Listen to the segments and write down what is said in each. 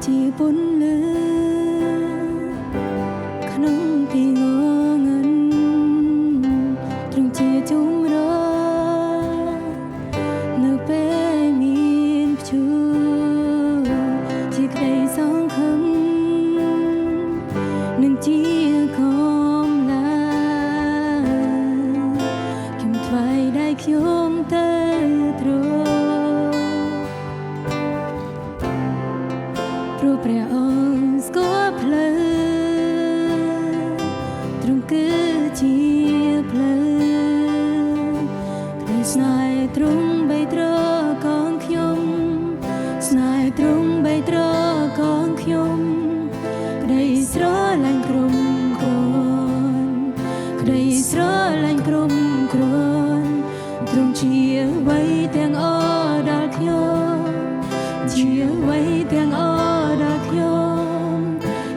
ជាពុនលឺក្នុងទីងងឹនទ្រង់ជាជុំរនៅពេលមានព្យុជាក្តីសង្ឃឹមនឹងជាកំឡាខ្ញុំថ្វាយដៃខ្ញុំទៅទ្រង់ព្រោះព្រះអង្គស្គាល់ផ្លូវទ្រង់គឺជាផ្លូវក្តីស្នេហ៍ទ្រង់បីត្រកងខ្ញុំស្នេហ៍ទ្រង់បីត្រកងខ្ញុំក្តីស្រឡាញ់ក្រុមគ្រាន់ក្តីស្រឡាញ់ក្រុមគ្រាន់ទ្រង់ជាអ្វីទាំងអស់ដល់ខ្ញុំជាអ្វីទាំងអស់ដល់ខ្ញុំ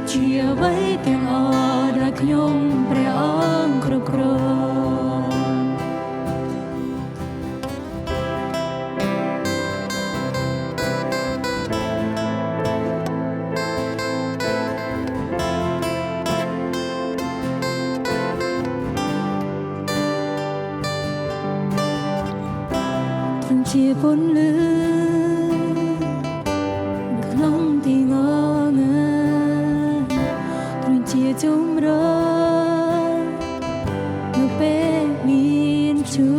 ជាអ្វីទាំងអស់ដល់ខ្ញុំព្រះអង្គគ្រប់គ្រងជាពុនលឺក្នុងទីងងឹនទ្រង់ជាជុំរនៅពេលមានព្យុ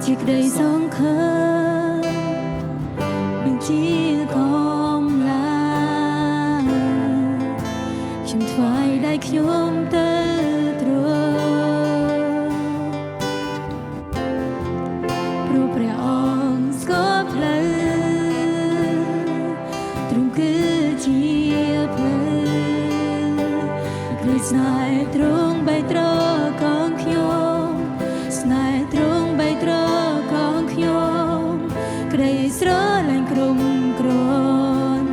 ជាក្តីសង្ឃឹមនឹងជាកំឡាខ្ញុំថ្វាយដៃខ្ញុំទៅទ្រង់ព្រោះព្រះអង្គស្គាល់ផ្លូវទ្រង់គឺជាផ្លូវក្តីស្នេហ៍ទ្រង់បីត្រកងខ្ញុំស្នេហ៍ទ្រង់បីត្រកងខ្ញុំក្តីស្រឡាញ់ក្រុមគ្រាន់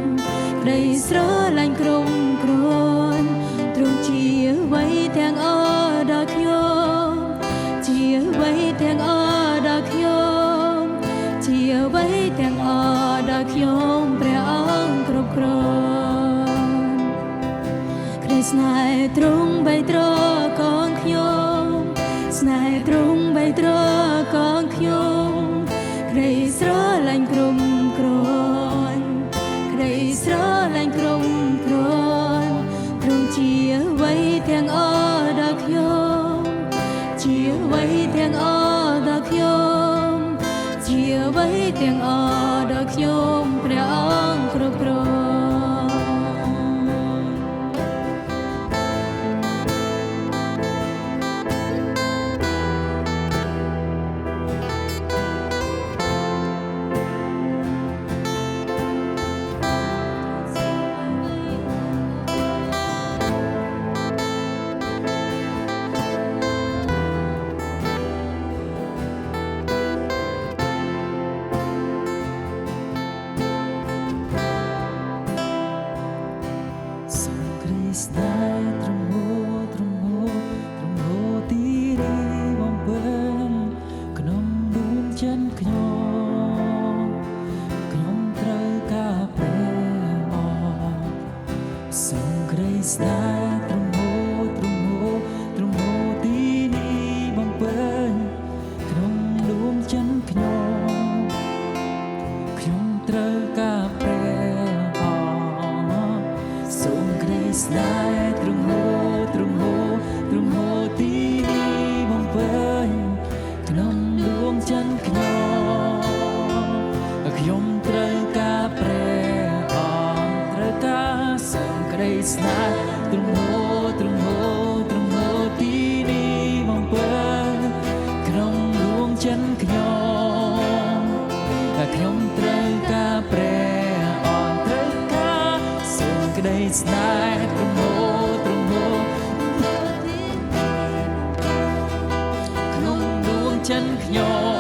ក្តីស្រឡាញ់ក្រុមគ្រាន់ទ្រង់ជាអ្វីទាំងអស់ដល់ខ្ញុំជាអ្វីទាំងអស់ដល់ខ្ញុំជាអ្វីទាំងអស់ដល់ខ្ញុំព្រះអង្គគ្រប់គ្រងក្តីស្នេហ៍ទ្រង់បីត្រកងខ្ញុំស្នេហ៍ទ្រង់បីត្រកងខ្ញុំក្តីស្រឡាញ់ក្រុមគ្រាន់ក្តីស្រឡាញ់ក្រុមគ្រាន់ទ្រង់ជាអ្វីទាំងអស់ដល់ខ្ញុំជាអ្វីទាំងអស់ដល់ខ្ញុំជាអ្វីទាំងអស់ដល់ខ្ញុំព្រះអង្គគ្រប់គ្រងស្នេហ៍ទ្រង់ហូរទ្រង់ហូរទ្រង់ហូរទីរីបំពេញក្នុងដួងចិត្តខ្ញុំត្រូវការព្រះអង្គសូមក្តីស្នេហ៍ទ្រង់ហូរទ្រង់ហូរទ្រង់ហូរទីនេះបំពេញក្នុងដួងចិត្តខ្ញុំត្រូវការព្រះអង្គសូមក្តីស្នេហ៍ទ្រង់ហូរទ្រង់ហូរទ្រង់ហូរទីនេះបំពេញក្នុងដួងចិត្តខ្ញុំត្រូវការព្រះអង្គត្រូវការសូមក្តីស្នេហ៍ទ្រង់ហូរទ្រង់ហូរទ្រង់ហូរទីនេះបំពេញក្នុងដួងចិត្តខ្ញុំត្រូវការព្រះអង្គត្រូវការសូមក្តីស្នេហ៍ទ្រង់ហូរទ្រង់ហូរក្នុងដួងចិត្តខ្ញុំ